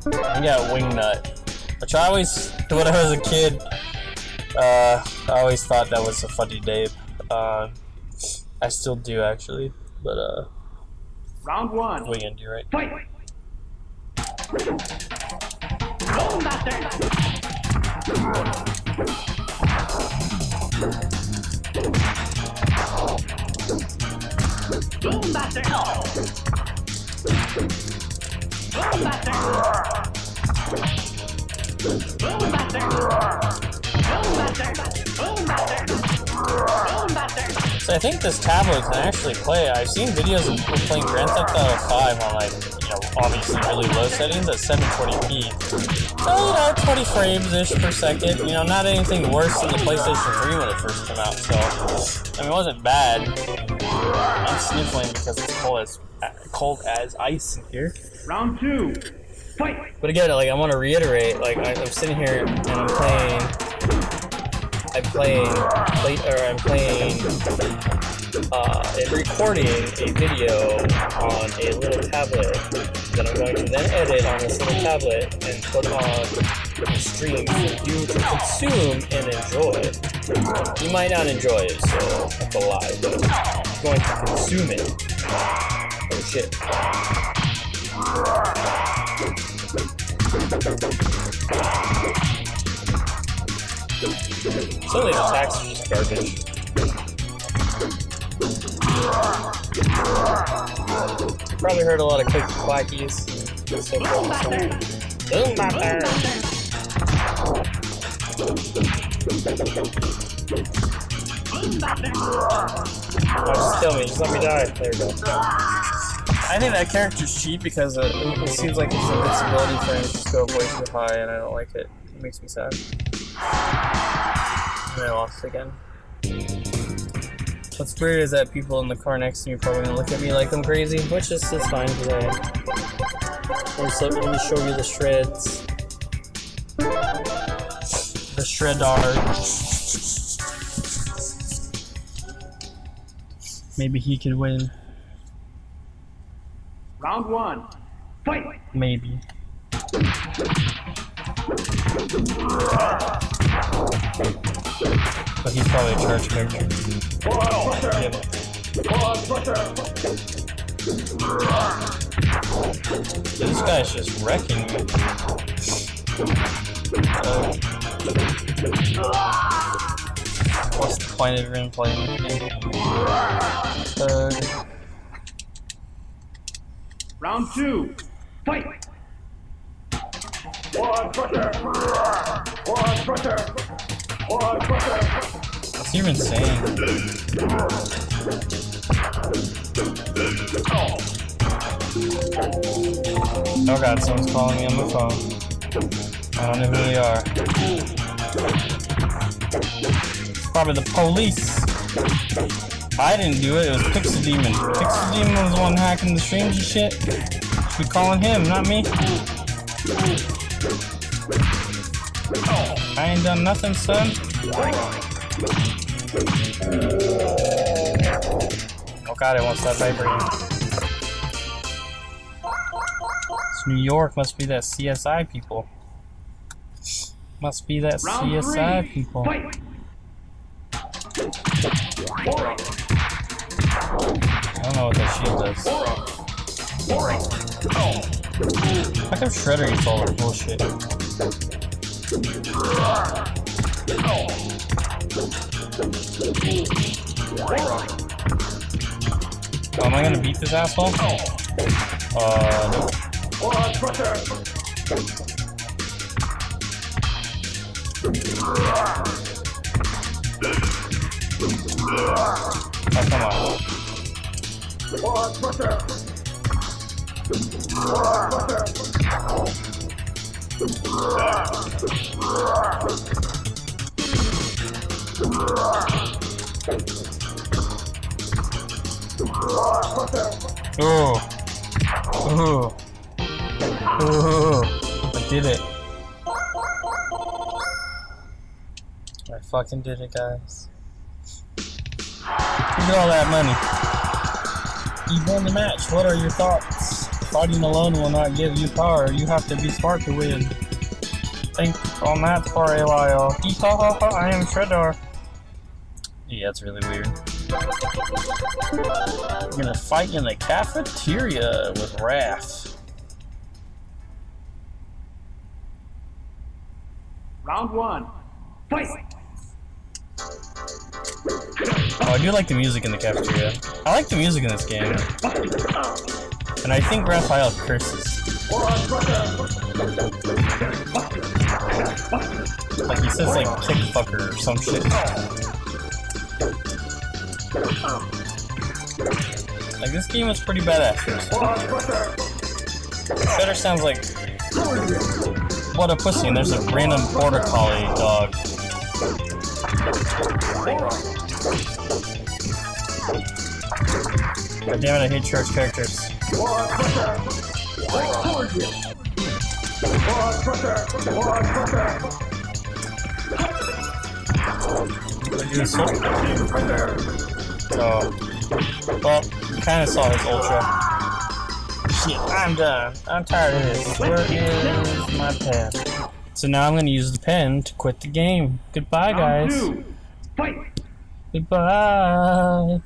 S8: We got Wingnut, which I always, when I was a kid, I always thought that was a funny name. I still do, actually, but
S9: Round one.
S8: Winged, you're right.
S9: Fight.
S8: So I think this tablet can actually play. I've seen videos of people playing Grand Theft Auto 5 on, like, you know, obviously really low settings at 720p. So, you know, 20 frames-ish per second. You know, not anything worse than the PlayStation 3 when it first came out. So, I mean, it wasn't bad. I'm sniffling because it's cold as ice in here.
S9: Round two. Fight.
S8: But again, like, I want to reiterate, like, I'm sitting here and I'm recording a video on a little tablet that I'm going to then edit on this little tablet and put on the stream for you to consume and enjoy. You might not enjoy it, so that's a lie, but you're going to consume it. Oh shit. Some of these attacks are just garbage. Probably heard a lot of quick quackies. So Boom Bapper! Oh, just kill me, just let me die. There we go. I think that character's cheap because it seems like it's invincibility for him to just go way too high, and I don't like it. It makes me sad. And I lost again. What's weird is that people in the car next to me are probably gonna look at me like I'm crazy, which is fine because I am. Let me show you the shreds. The shreddar. Maybe he could win.
S9: Round 1. Fight!
S8: Maybe. But he's probably a charge character. Yeah. This guy's just wrecking me. What's the point of even playing this game?
S9: Round 2. Fight!
S8: That's even insane. Oh god, someone's calling me on my phone. I don't know who they are. It's probably the police. I didn't do it, it was Pixel Demon. Pixel Demon was the one hacking the streams and shit. Should be calling him, not me. I ain't done nothing, son. Oh god, it won't stop vibrating. It's New York, must be that CSI people. Must be that CSI people. I don't know what that shield does. How come Shredder eats all that bullshit? Oh, am I gonna beat this asshole? Nope. Oh, come on. Oh. Oh. Oh. I did it. I fucking did it, guys. Look at all that money. You won the match. What are your thoughts? Fighting alone will not give you power. You have to be smart to win. Think on that for a while. I am Shreddar. Yeah, that's really weird. I'm gonna fight in the cafeteria with Raph.
S9: Round 1. Fight!
S8: Oh, I do like the music in the cafeteria. I like the music in this game. And I think Raphael curses. Like he says like kick fucker or some shit. Like this game was pretty badass. Better sounds like what a pussy, and there's a random border collie dog. God damn it, I hate church characters. Oh. Well, you kinda saw his ultra. shit. I'm done. I'm tired of this. Where is my pen? So now I'm going to use the pen to quit the game. Goodbye,
S9: Round
S8: guys.
S9: 2. Fight!
S8: Goodbye.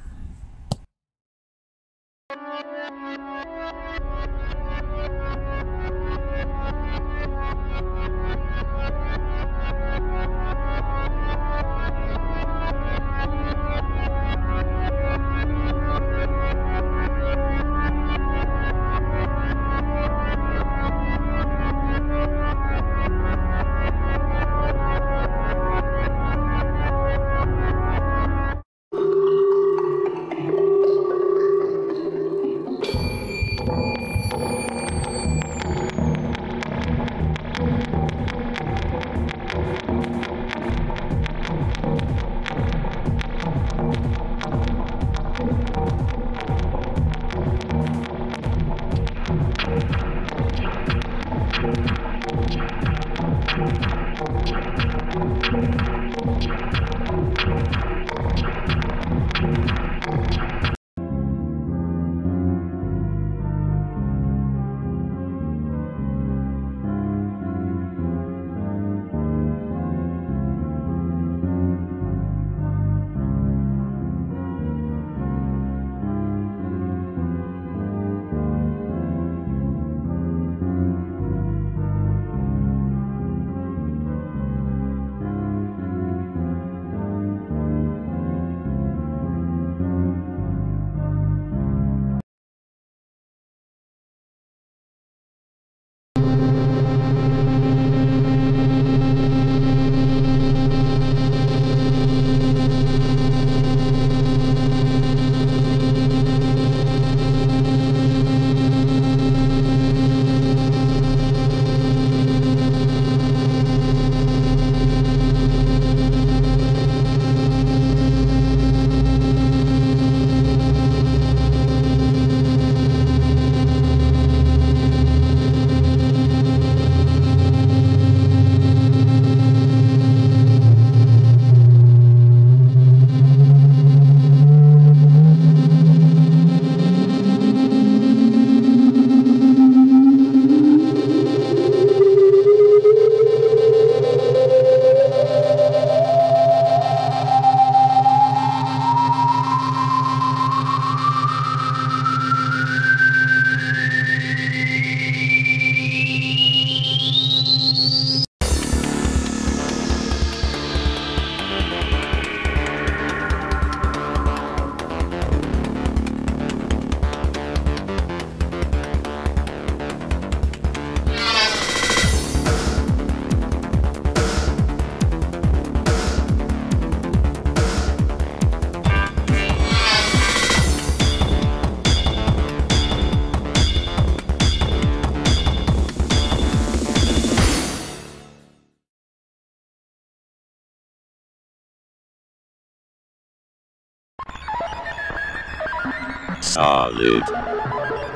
S10: Solid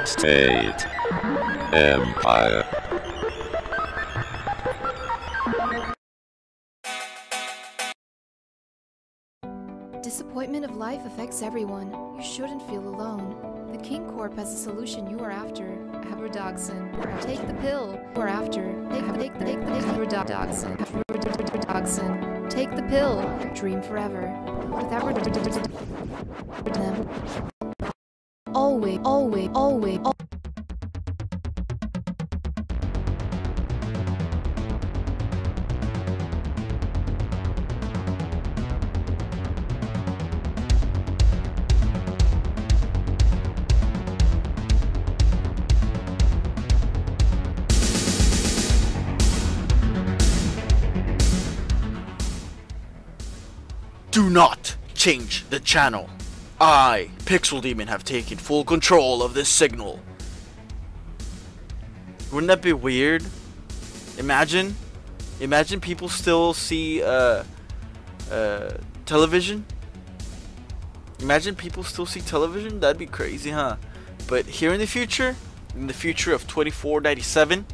S10: State Empire.
S11: Disappointment of life affects everyone. You shouldn't feel alone. The King Corp has a solution you are after. Abradoxin. Take the pill. You are after. Take the Abradoxin. Abradoxin. Take the pill. Dream forever. With Abradoxin. Always.
S12: Do not change the channel. I, Pixel Demon, have taken full control of this signal. Wouldn't that be weird? Imagine people still see television. Imagine people still see television. That'd be crazy, huh? But here in the future of 2497,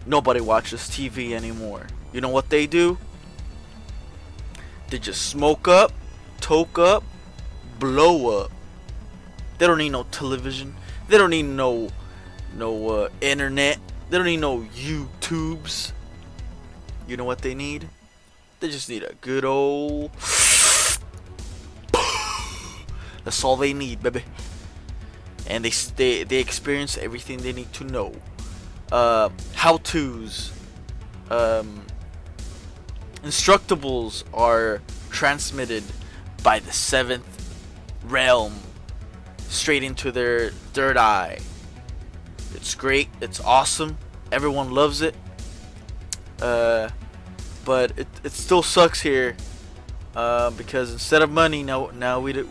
S12: nobody watches TV anymore. You know what they do? They just smoke up, toke up, blow up. They don't need no television. They don't need no no internet. They don't need no YouTubes. You know what they need? They just need a good old. That's all they need, baby. And they experience everything they need to know. How-tos, instructables are transmitted by the 7th realm straight into their third eye. It's great. It's awesome. Everyone loves it. But it still sucks here because instead of money, now we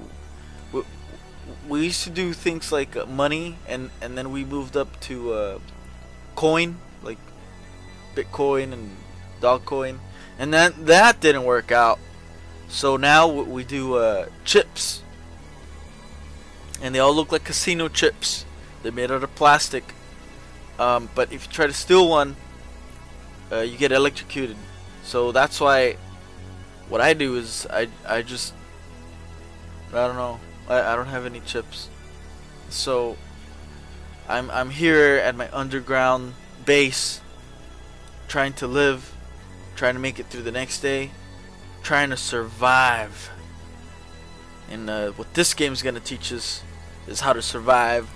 S12: used to do things like money, and then we moved up to coin, like Bitcoin and Dogcoin, and that didn't work out. So now we do chips, and they all look like casino chips. They're made out of plastic, but if you try to steal one, you get electrocuted. So that's why what I do is I don't know, I don't have any chips. So I'm here at my underground base, trying to live, trying to make it through the next day, trying to survive. And what this game is gonna teach us is how to survive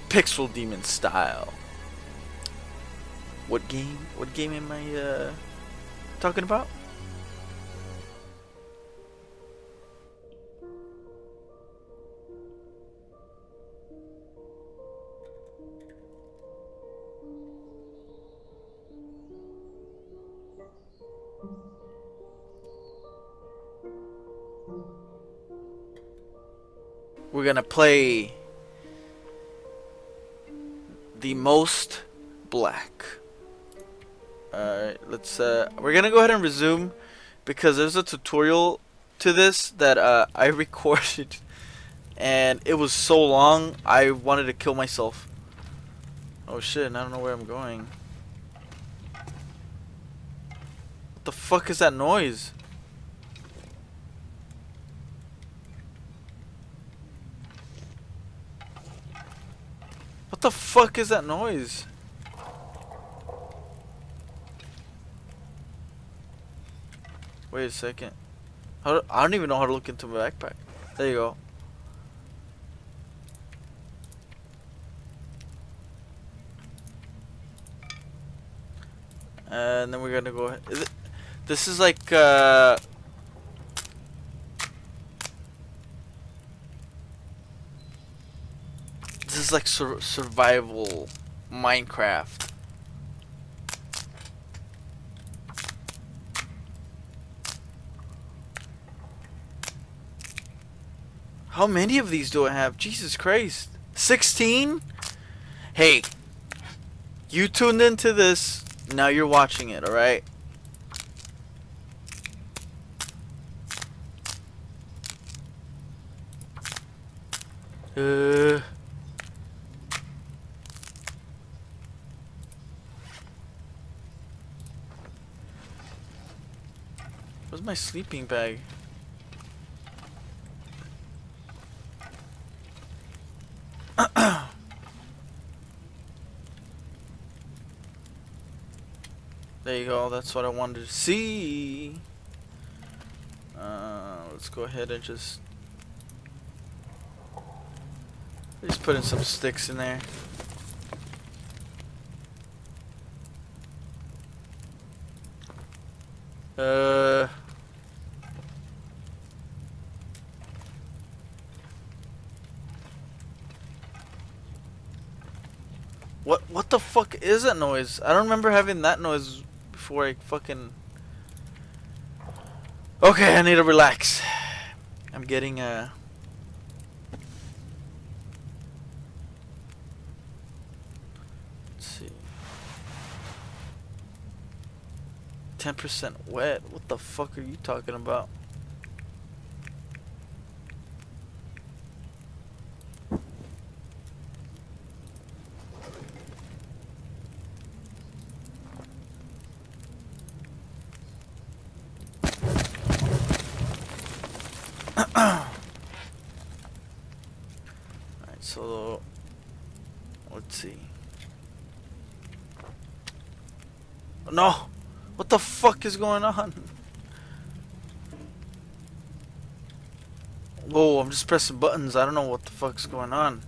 S12: Pixel Demon style. What game am I talking about? We're gonna play the most black. Alright, we're gonna go ahead and resume because there's a tutorial to this that I recorded and it was so long I wanted to kill myself. Oh shit, and I don't know where I'm going. What the fuck is that noise? What the fuck is that noise? Wait a second. I don't even know how to look into my backpack. There you go. And then we're gonna go ahead. This is like this is like survival Minecraft. How many of these do I have? Jesus Christ. 16? Hey, you tuned into this. Now you're watching it, alright? Where's my sleeping bag? There you go, that's what I wanted to see. Let's go ahead and just put in some sticks in there. What the fuck is that noise? I don't remember having that noise before I fucking... Okay, I need to relax. I'm getting let's see. 10% wet? What the fuck are you talking about? Alright, so let's see. No! What the fuck is going on? Whoa, I'm just pressing buttons. I don't know what the fuck's going on.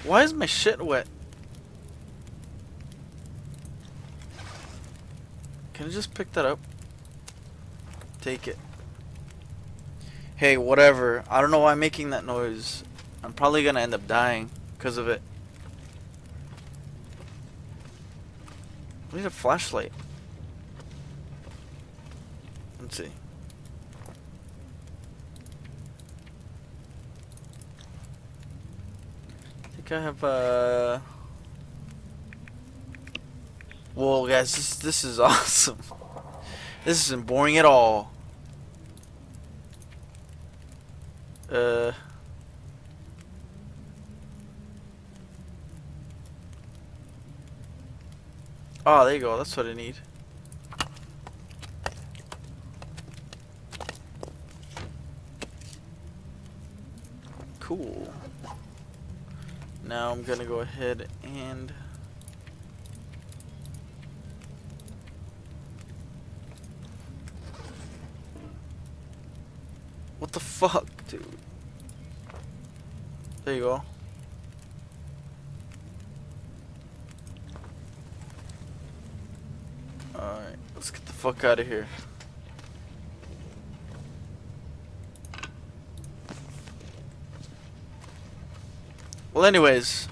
S12: Why is my shit wet? Can I just pick that up? Take it. Hey, whatever. I don't know why I'm making that noise. I'm probably gonna end up dying because of it. I need a flashlight. Let's see. I think I have Whoa, guys, this is awesome. This isn't boring at all. Oh, there you go. That's what I need. Cool. Now I'm gonna go ahead and what the fuck, dude? There you go. Alright, let's get the fuck out of here. Well, anyways,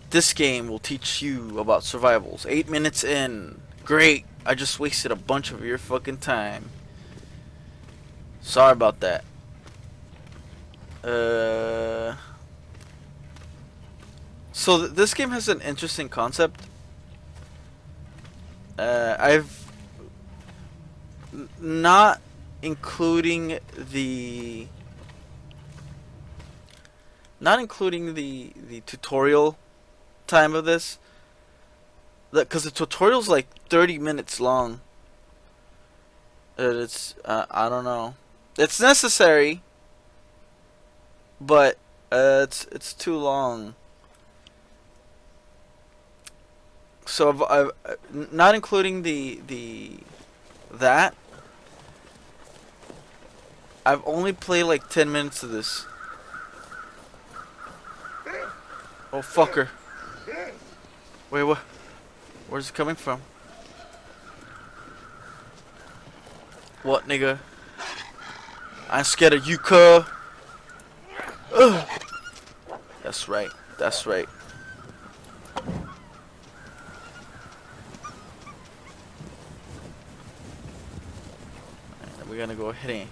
S12: this game will teach you about survivals. 8 minutes in. Great. I just wasted a bunch of your fucking time. Sorry about that. So this game has an interesting concept. Not including the tutorial time of this, because the tutorial's like 30 minutes long. It's I don't know. It's necessary, but it's too long. So I've not including that. I've only played like 10 minutes of this. Oh fucker! Wait, what? Where's it coming from? What, nigga? I ain't scared of you, cuh. Ugh. That's right. That's right. And we're gonna go ahead and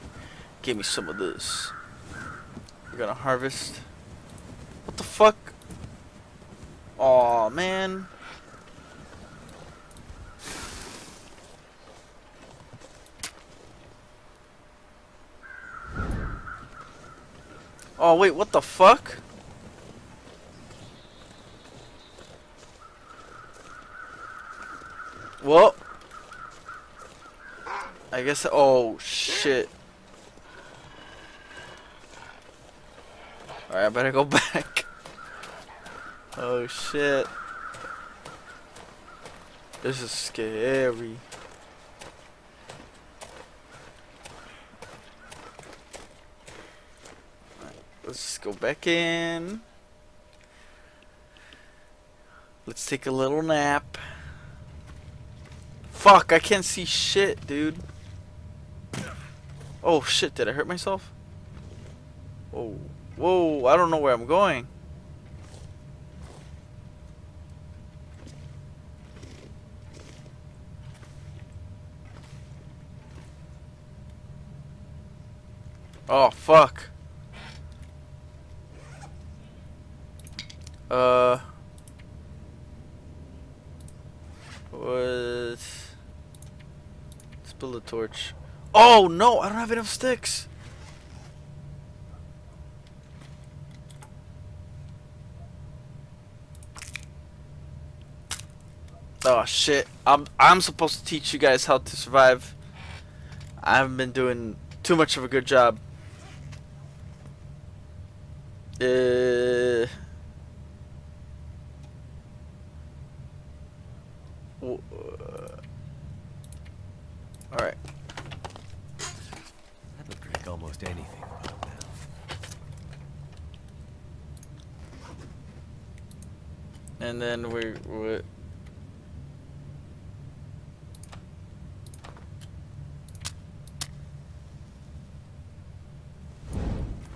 S12: give me some of this. We're gonna harvest. What the fuck? Aw, man. Oh, wait, what the fuck? Well, I guess. Oh, shit. Alright, I better go back. Oh, shit. This is scary. Let's just go back in. Let's take a little nap. Fuck, I can't see shit, dude. Oh shit, did I hurt myself? Whoa, whoa, I don't know where I'm going. Oh fuck. Let's build a torch. Oh no, I don't have enough sticks. Oh shit! I'm supposed to teach you guys how to survive. I haven't been doing too much of a good job. Alright.
S13: I'd drink almost anything right now.
S12: And then we're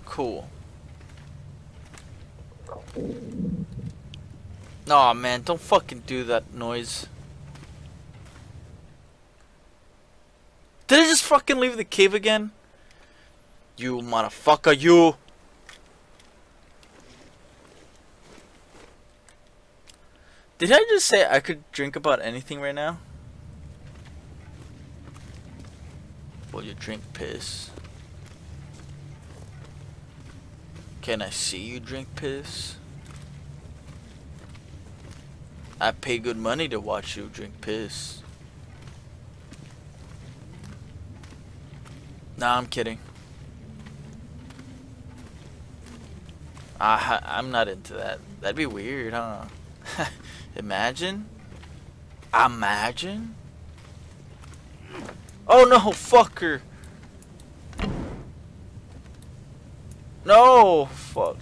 S12: cool. Aw, man, don't fucking do that noise. Did I just fucking leave the cave again? You motherfucker, you! Did I just say I could drink about anything right now? Will you drink piss? Can I see you drink piss? I pay good money to watch you drink piss. Nah, I'm kidding. I'm not into that. That'd be weird, huh? Imagine? Imagine? Oh no, fucker! No! Fuck.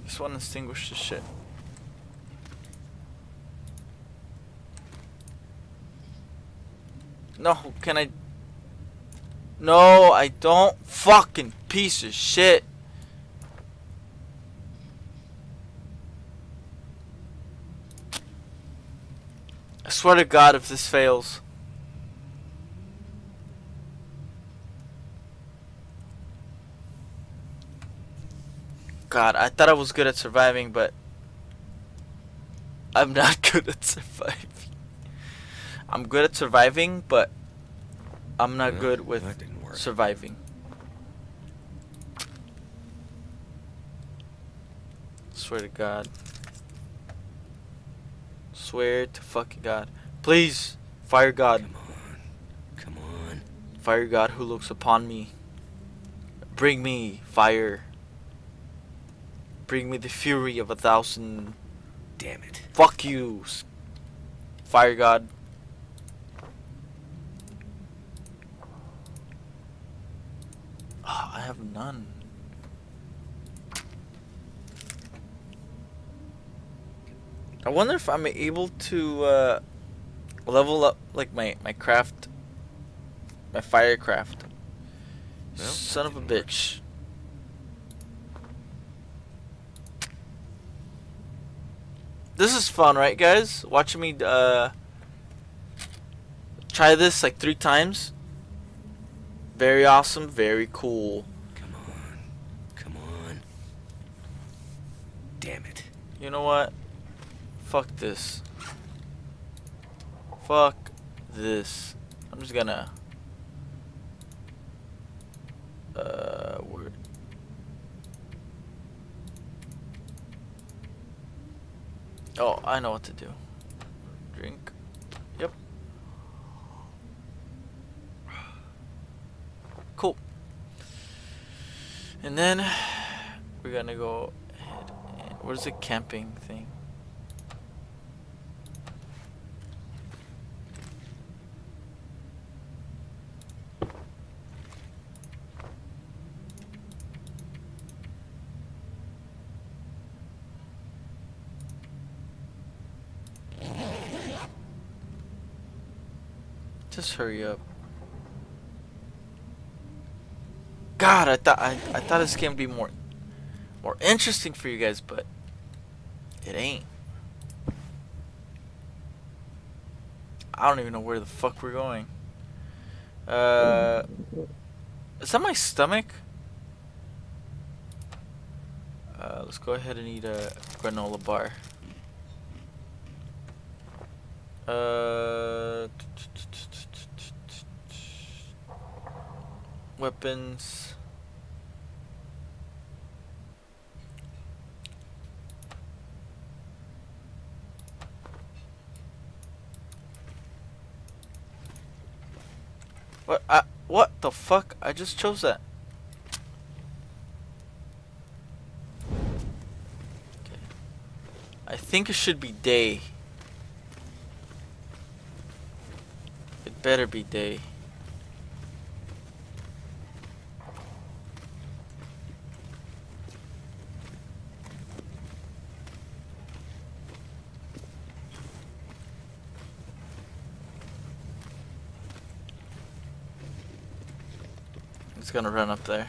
S12: Just want to extinguish this shit. No, can I? No, I don't. Fucking piece of shit. I swear to God, if this fails. God, I thought I was good at surviving, but I'm not good at surviving. I'm good at surviving, but I'm not good with surviving. Swear to God. Swear to fucking God. Please, fire God.
S13: Come on. Come on.
S12: Fire God who looks upon me. Bring me fire. Bring me the fury of 1,000.
S13: Damn it.
S12: Fuck you. Fire God. Oh, I have none. I wonder if I'm able to level up like my craft, my firecraft. Well, son of a bitch. This is fun, right, guys? Watching me try this like 3 times. Very awesome, very cool.
S13: Come on. Come on. Damn it.
S12: You know what? Fuck this. Fuck this. I'm just gonna word. Oh, I know what to do. Drink. Yep. Cool. And then we're gonna go ahead and where's the camping thing? Just hurry up. God, I thought this game would be more interesting for you guys, but it ain't. I don't even know where the fuck we're going. Is that my stomach? Let's go ahead and eat a granola bar. Weapons. What? What the fuck? I just chose that. Okay. I think it should be day. It better be day. It's gonna run up there.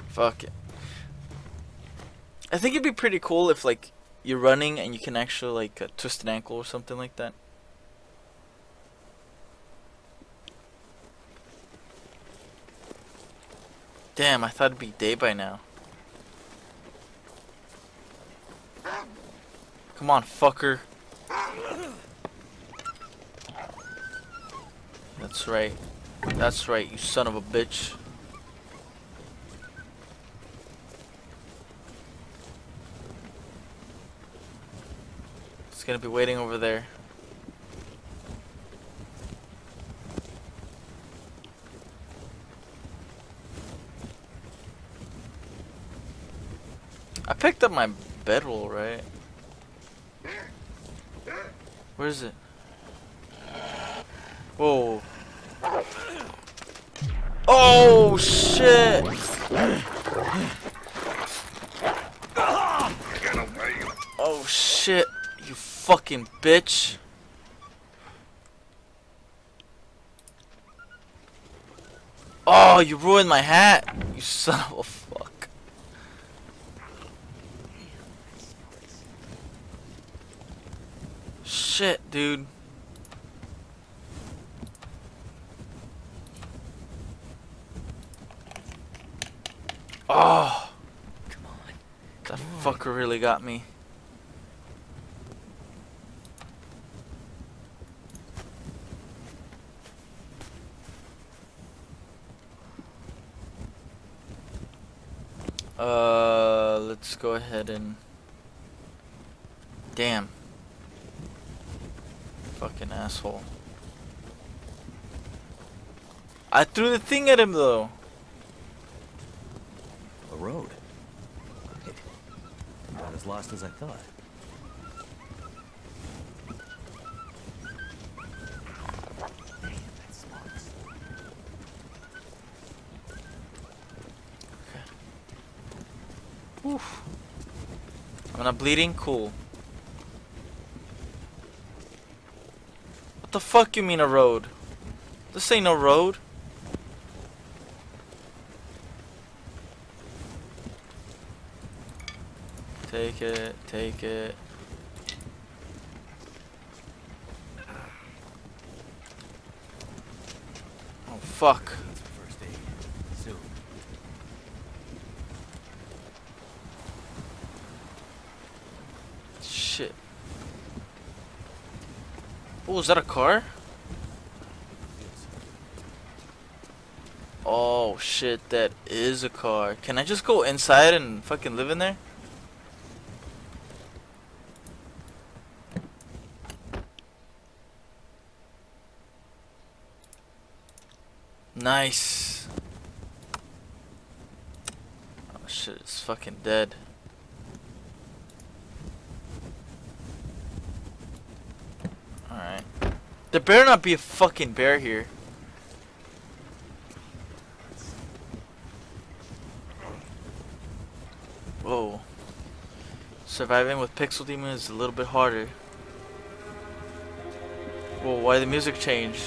S12: Fuck it. I think it'd be pretty cool if like you're running and you can actually like twist an ankle or something like that. Damn, I thought it'd be day by now. Come on, fucker. That's right. That's right, you son of a bitch. It's gonna be waiting over there. I picked up my bedroll, right? Where is it? Whoa. Oh shit! Oh shit, you fucking bitch. Oh, you ruined my hat, you son of a fuck. Shit, dude. Oh,
S13: Come on.
S12: that fucker really got me. Let's go ahead and... Damn. Fucking asshole. I threw the thing at him though.
S13: A road. Great. Not as lost as I thought.
S12: Oof. I'm not bleeding? Cool. What the fuck you mean a road? This ain't no road. Take it, take it. Oh fuck.
S13: First aid. Soon.
S12: Shit. Oh, is that a car? Oh shit, that is a car. Can I just go inside and fucking live in there? Nice. Oh shit, it's fucking dead. Alright. There better not be a fucking bear here. Whoa. Surviving with Pixel Demon is a little bit harder. Whoa, why did the music change?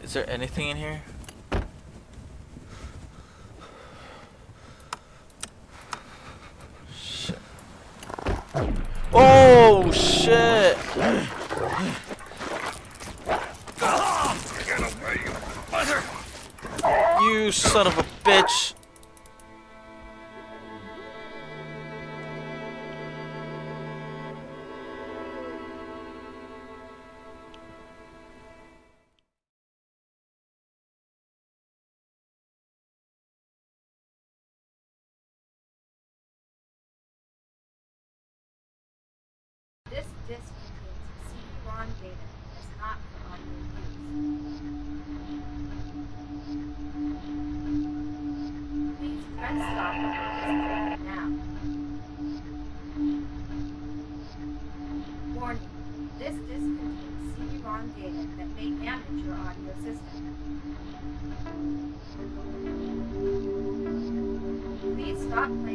S12: Is there anything in here? Shit. Oh shit! You son of a bitch!
S14: This disc contains CD-ROM data that is not for audio use. Please press stop on this program now. Warning, this disc contains CD-ROM data that may damage your audio system. Please stop playing